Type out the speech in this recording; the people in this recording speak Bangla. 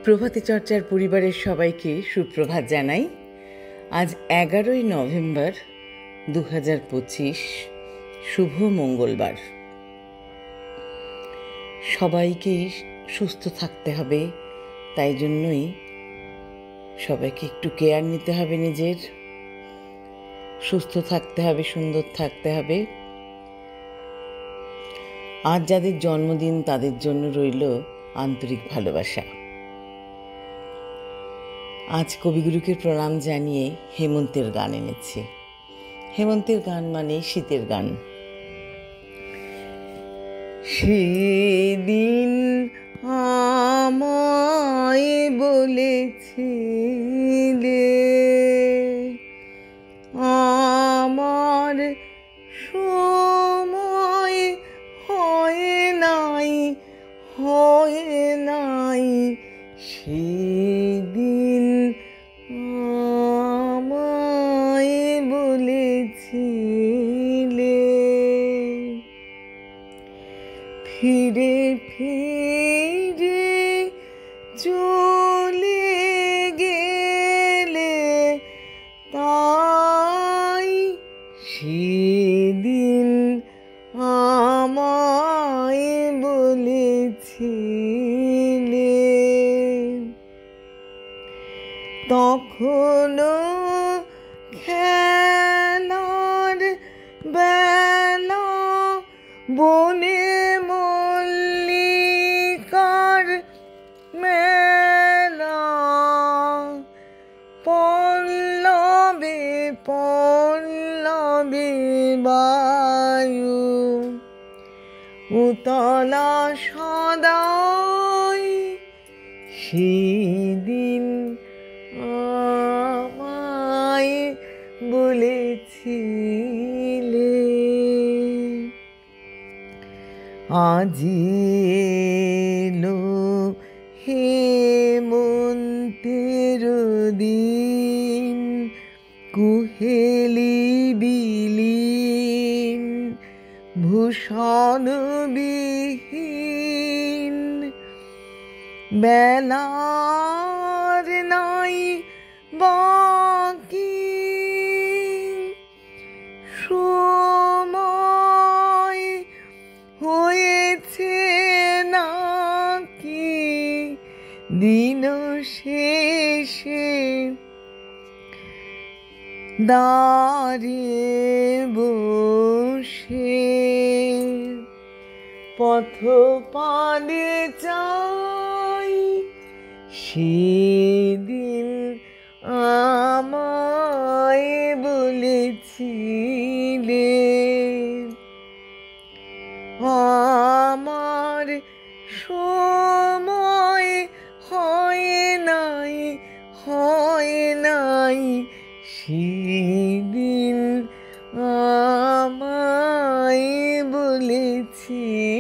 প্রভাতী চর্চার পরিবারের সবাইকে সুপ্রভাত জানাই। আজ 11ই নভেম্বর 2025, শুভ মঙ্গলবার। সবাইকেই সুস্থ থাকতে হবে, তাই জন্যই সবাইকে একটু কেয়ার নিতে হবে, নিজের সুস্থ থাকতে হবে, সুন্দর থাকতে হবে। আজ যাদের জন্মদিন তাদের জন্য রইল আন্তরিক ভালোবাসা। আজ কবিগুরুকে প্রণাম জানিয়ে হেমন্তের গান এনেছি। হেমন্তের গান মানে শীতের গান। সেদিন আমায় বলেছিলে আমার সময় হয় নাই, সেদিন আমায় বলেছিলে ফিরে ফিরে চলে গেলে, তাই সেদিন আমায় বলেছিলে তখনো খেলার বেলা বনে মল্লিকার মেলা, পল্লবে পল্লবে বায়ু উতলা সদাই, সেদিন আমায় বলেছিলে আজি এলো হেমন্তের দিন, কুহেলি বিলীন ভূষণবিহীন, বেলার নাই বাকি, সময় হয়েছে নাকি দিন শেষে দাঁড়িয়ে বসে পথ পানে চাই, সেদিন আমায় বলেছিলে আমার সময় হয় নাই, সেদিন আমায় বলেছিলে।